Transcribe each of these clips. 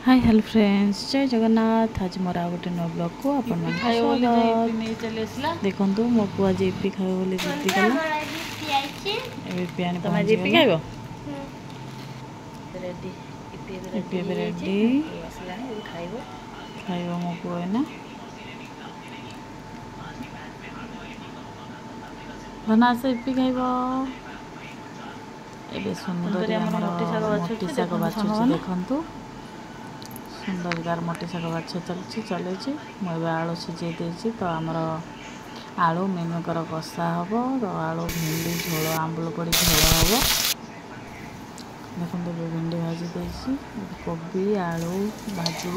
Hi hello friends जय जगन्नाथ। आज मोर आ गोटे नुआ ब्लॉग को अपन देखु मो पु आज इपी खाए बोली जिद्दी कला इपी आनी पहुँची गला इपी रेडी खाइब मो पु एना बना से इपी खाइब एबे सुंदर मोटी शाग बाछुची देखंतु सुंदर मोटी शाग बाछा चलती मुझे आलू सीझे देती तो आमर आलू मेनकर कषा हम तो आलू भिंडी झोल आंबुल पड़ी झोल हम देखो भिंडी भाजी देसी कोबी आलू भाजी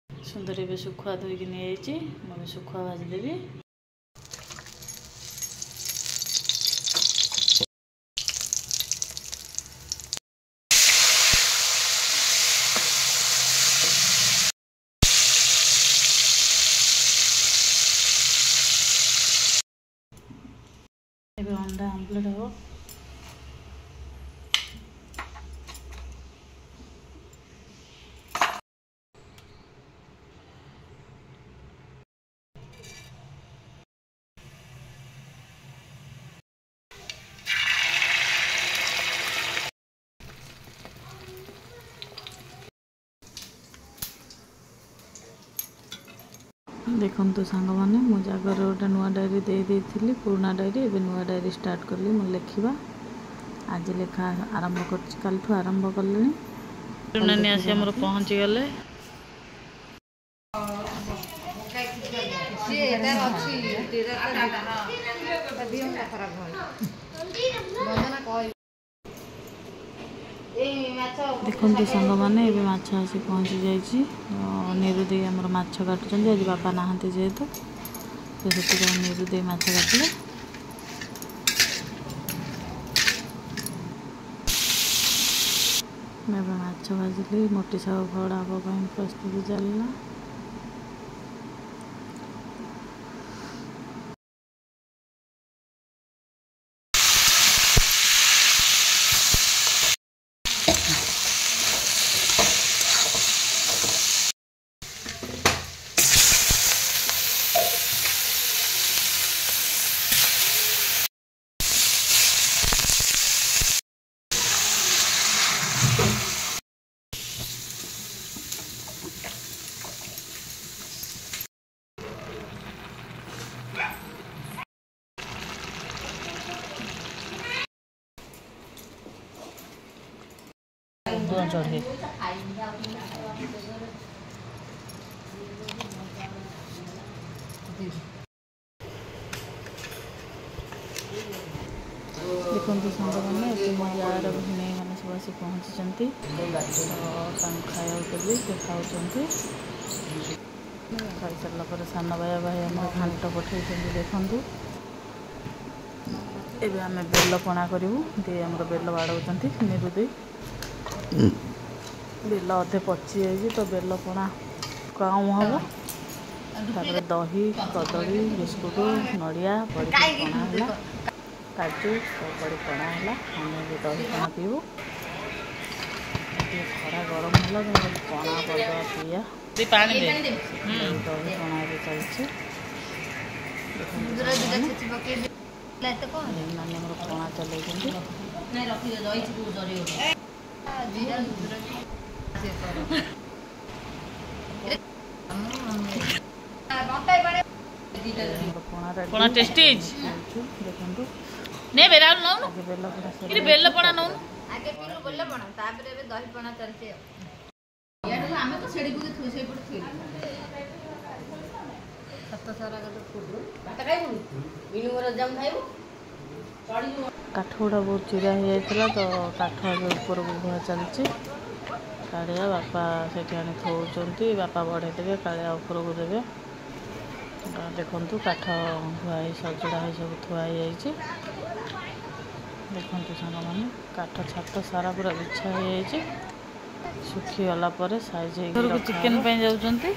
सुंदर ए सुखुआ धोईक नहीं मुझे सुखुआ भाजीदेवी अंडा आमलेट हम देखु सांग मैंने मो जगह गोटे नुआ डायरी दे पुराना डायरी एवं नुआ डायरी स्टार्ट कली मु लिखा आज लेखा आरंभ कर आरंभ कले आसी पहुँची गले देखु सांग मैंने माछ आसी पहुँची जाइए निरुदे आमर माछ काटुचंदी आज बापा नहांती जेहेतु से निरुदे माछ काटिले माछ भाजिली मोटी शाग खड़ा हाँ प्रस्तुति चलना चढ़े देखते सांग मैंने मो जार भिणे मैंने सब आस पहुँची खाया देवी से खाऊँ खाई सारा सान भाई भाई आम घाट पठे देखु एबे आम बेल पणा करूँ दे आम बेल बाड़ाऊँ निरुदे बेल अधे पची जाइए तो बेल पणा कम हम तापर दही कदली बिस्कुट नड़िया पड़ी पणा है काजू सब पड़ी पणा है आम दही पणा पीबू खरा गरम है पणा करदे पिया दही पणा चलती ମାନେ ଆମର ପଣା ଚଲେଇଛନ୍ତି। ପଣା ଟେଷ୍ଟି ହେଇଛି ଦେଖନ୍ତୁ। ନେ ବେଲ ପଣା ନଉନୁ। ଆଗେ ପିଲୁ ବେଲ ପଣା, ତାପରେ ଏବେ ଦହି ପଣା ଚାଲିଛି ଆଉ। ଆମେ ତ ସେଠି ସେଇପଟେ ଥିଲୁ। ସତ ସାରା ଭାତ ଖାଇବୁ, ମିନୁର ଜାମ୍ ଖାଇବୁ। କାଠ ଗୁଡ଼ା ବହୁତ ଚିରା ହେଇଯାଇଥିଲା ତ କାଠ ଏବେ ଉପରକୁ ବୁହା ଚାଲିଛି। କାଳିଆ ବାପା ସେଠି ଆଣି ଥୋଉଛନ୍ତି, ବାପା ବଢ଼େଇ ଦେବେ, କାଳିଆ ଉପରକୁ ଦେବେ। ଦେଖନ୍ତୁ କାଠ ଧୁଆ ହେଇ ସଜଡ଼ା ହେଇ ସବୁ ଥୁଆ ହେଇଯାଇଛି। ଦେଖନ୍ତୁ ସାଙ୍ଗମାନେ କାଠ ଛାତ ସାରା ପୁରା ବିଛା ହେଇଯାଇଛି। ଶୁଖିଗଲା ପରେ ସାଇଜ୍ ହେଇକି ଚିକେନ୍ ପାଇଁ ଯାଉଛନ୍ତି।